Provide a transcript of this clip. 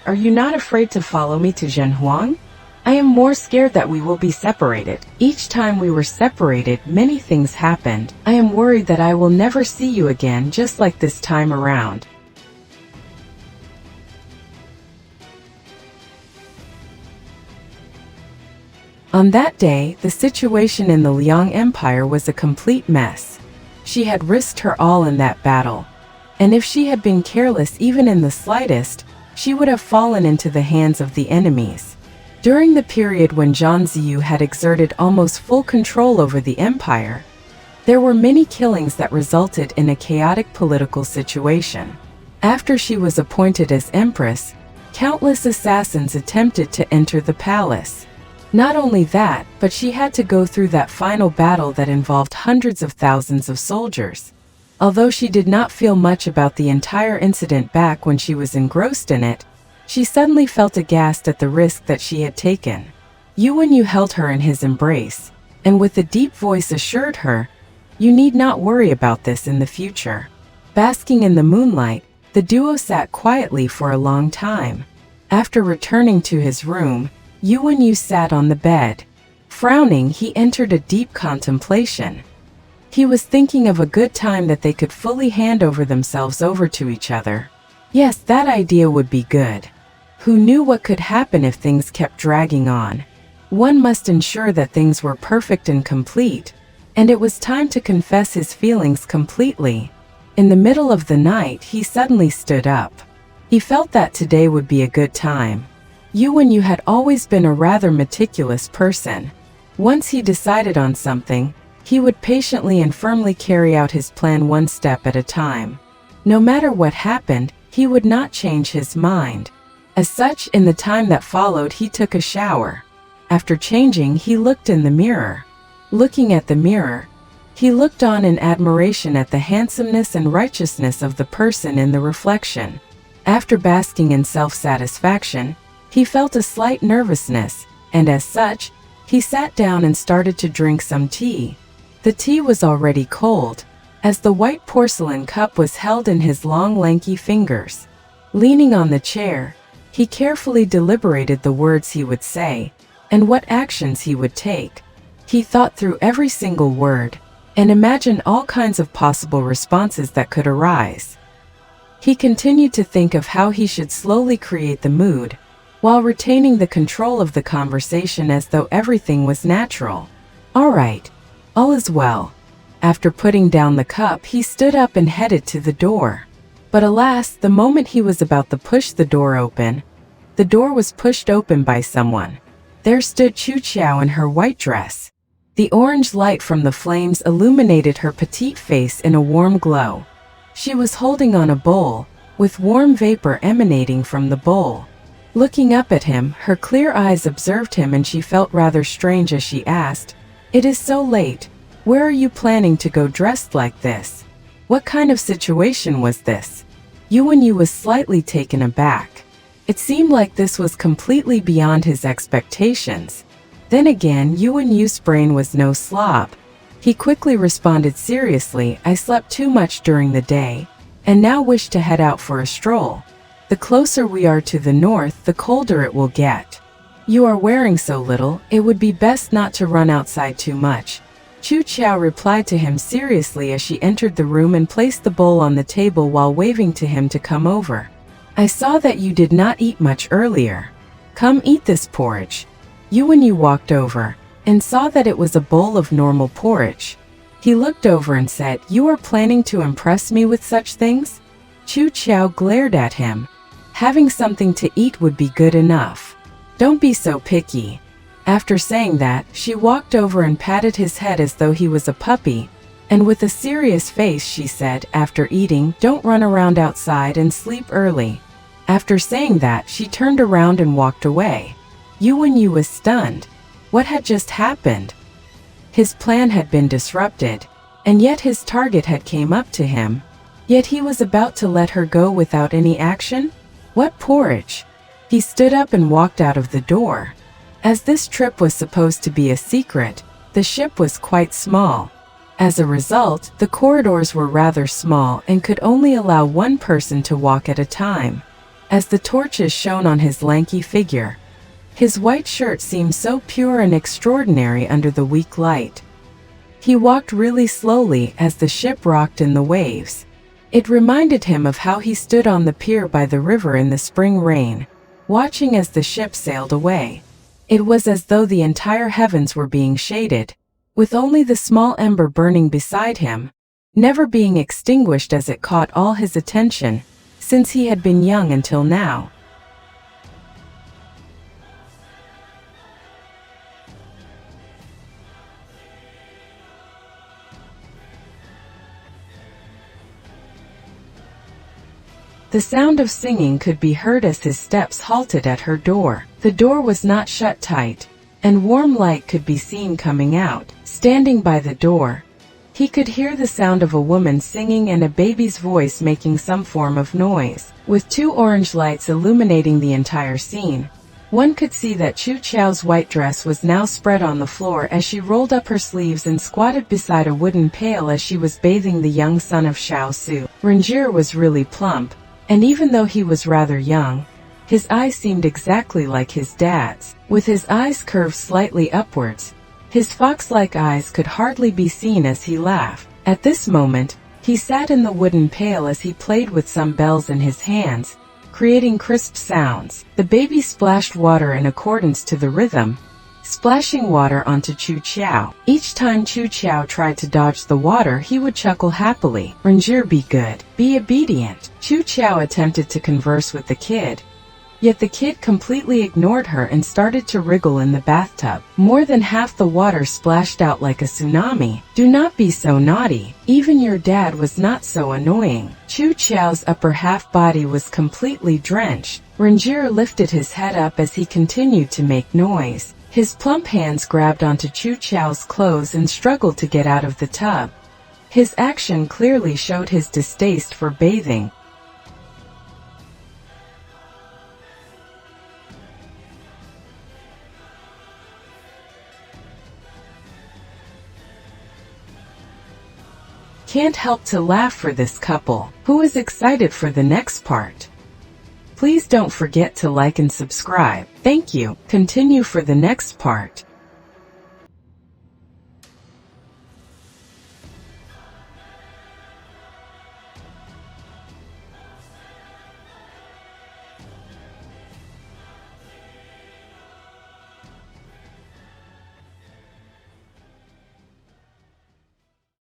are you not afraid to follow me to Zhenhuang? I am more scared that we will be separated. Each time we were separated, many things happened. I am worried that I will never see you again, just like this time around. On that day, the situation in the Liang Empire was a complete mess. She had risked her all in that battle, and if she had been careless even in the slightest, she would have fallen into the hands of the enemies. During the period when Zhang Ziyu had exerted almost full control over the empire, there were many killings that resulted in a chaotic political situation. After she was appointed as empress, countless assassins attempted to enter the palace. Not only that, but she had to go through that final battle that involved hundreds of thousands of soldiers. Although she did not feel much about the entire incident back when she was engrossed in it, she suddenly felt aghast at the risk that she had taken. Yuwen Yue held her in his embrace, and with a deep voice assured her, "You need not worry about this in the future." Basking in the moonlight, the duo sat quietly for a long time. After returning to his room, Yuwen Yue sat on the bed. Frowning, he entered a deep contemplation. He was thinking of a good time that they could fully hand over themselves over to each other. Yes, that idea would be good. Who knew what could happen if things kept dragging on? One must ensure that things were perfect and complete, and it was time to confess his feelings completely. In the middle of the night, he suddenly stood up. He felt that today would be a good time. Yuwen Yue had always been a rather meticulous person. Once he decided on something, he would patiently and firmly carry out his plan one step at a time. No matter what happened, he would not change his mind. As such, in the time that followed, he took a shower. After changing, he looked in the mirror. Looking at the mirror, he looked on in admiration at the handsomeness and righteousness of the person in the reflection. After basking in self-satisfaction, he felt a slight nervousness, and as such, he sat down and started to drink some tea. The tea was already cold, as the white porcelain cup was held in his long, lanky fingers. Leaning on the chair, he carefully deliberated the words he would say, and what actions he would take. He thought through every single word, and imagined all kinds of possible responses that could arise. He continued to think of how he should slowly create the mood, while retaining the control of the conversation as though everything was natural. "All right, all is well." After putting down the cup, he stood up and headed to the door. But alas, the moment he was about to push the door open, the door was pushed open by someone. There stood Chu Qiao in her white dress. The orange light from the flames illuminated her petite face in a warm glow. She was holding on a bowl, with warm vapor emanating from the bowl. Looking up at him, her clear eyes observed him, and she felt rather strange as she asked, "It is so late. Where are you planning to go dressed like this? What kind of situation was this?" Yuwen Yue was slightly taken aback. It seemed like this was completely beyond his expectations. Then again, Yuwen Yue's brain was no slob. He quickly responded seriously, "I slept too much during the day, and now wish to head out for a stroll. The closer we are to the north, the colder it will get. You are wearing so little, it would be best not to run outside too much." Chu Qiao replied to him seriously as she entered the room and placed the bowl on the table while waving to him to come over. "I saw that you did not eat much earlier. Come eat this porridge." Yuwen Yue walked over, and saw that it was a bowl of normal porridge. He looked over and said, "You are planning to impress me with such things?" Chu Qiao glared at him. "Having something to eat would be good enough. Don't be so picky." After saying that, she walked over and patted his head as though he was a puppy, and with a serious face she said, "After eating, don't run around outside and sleep early." After saying that, she turned around and walked away. Yuwen Yue was stunned. What had just happened? His plan had been disrupted, and yet his target had came up to him. Yet he was about to let her go without any action? What porridge? He stood up and walked out of the door. As this trip was supposed to be a secret, the ship was quite small. As a result, the corridors were rather small and could only allow one person to walk at a time. as the torches shone on his lanky figure. His white shirt seemed so pure and extraordinary under the weak light. He walked really slowly as the ship rocked in the waves. It reminded him of how he stood on the pier by the river in the spring rain, watching as the ship sailed away. It was as though the entire heavens were being shaded, with only the small ember burning beside him, never being extinguished as it caught all his attention, since he had been young until now. The sound of singing could be heard as his steps halted at her door. The door was not shut tight, and warm light could be seen coming out. Standing by the door, he could hear the sound of a woman singing and a baby's voice making some form of noise. With two orange lights illuminating the entire scene, one could see that Chu Qiao's white dress was now spread on the floor as she rolled up her sleeves and squatted beside a wooden pail as she was bathing the young son of Xiao Su. Renjie was really plump, and even though he was rather young, his eyes seemed exactly like his dad's. With his eyes curved slightly upwards, his fox-like eyes could hardly be seen as he laughed. At this moment, he sat in the wooden pail as he played with some bells in his hands, creating crisp sounds. The baby splashed water in accordance to the rhythm, splashing water onto Chu Qiao. Each time Chu Qiao tried to dodge the water, he would chuckle happily. Renjie, be good, be obedient. Chu Qiao attempted to converse with the kid, yet the kid completely ignored her and started to wriggle in the bathtub. More than half the water splashed out like a tsunami. Do not be so naughty. Even your dad was not so annoying. Chu Qiao's upper half body was completely drenched. Renjie lifted his head up as he continued to make noise. His plump hands grabbed onto Chu Qiao's clothes and struggled to get out of the tub. His action clearly showed his distaste for bathing. Can't help to laugh for this couple. Who is excited for the next part? Please don't forget to like and subscribe. Thank you. Continue for the next part.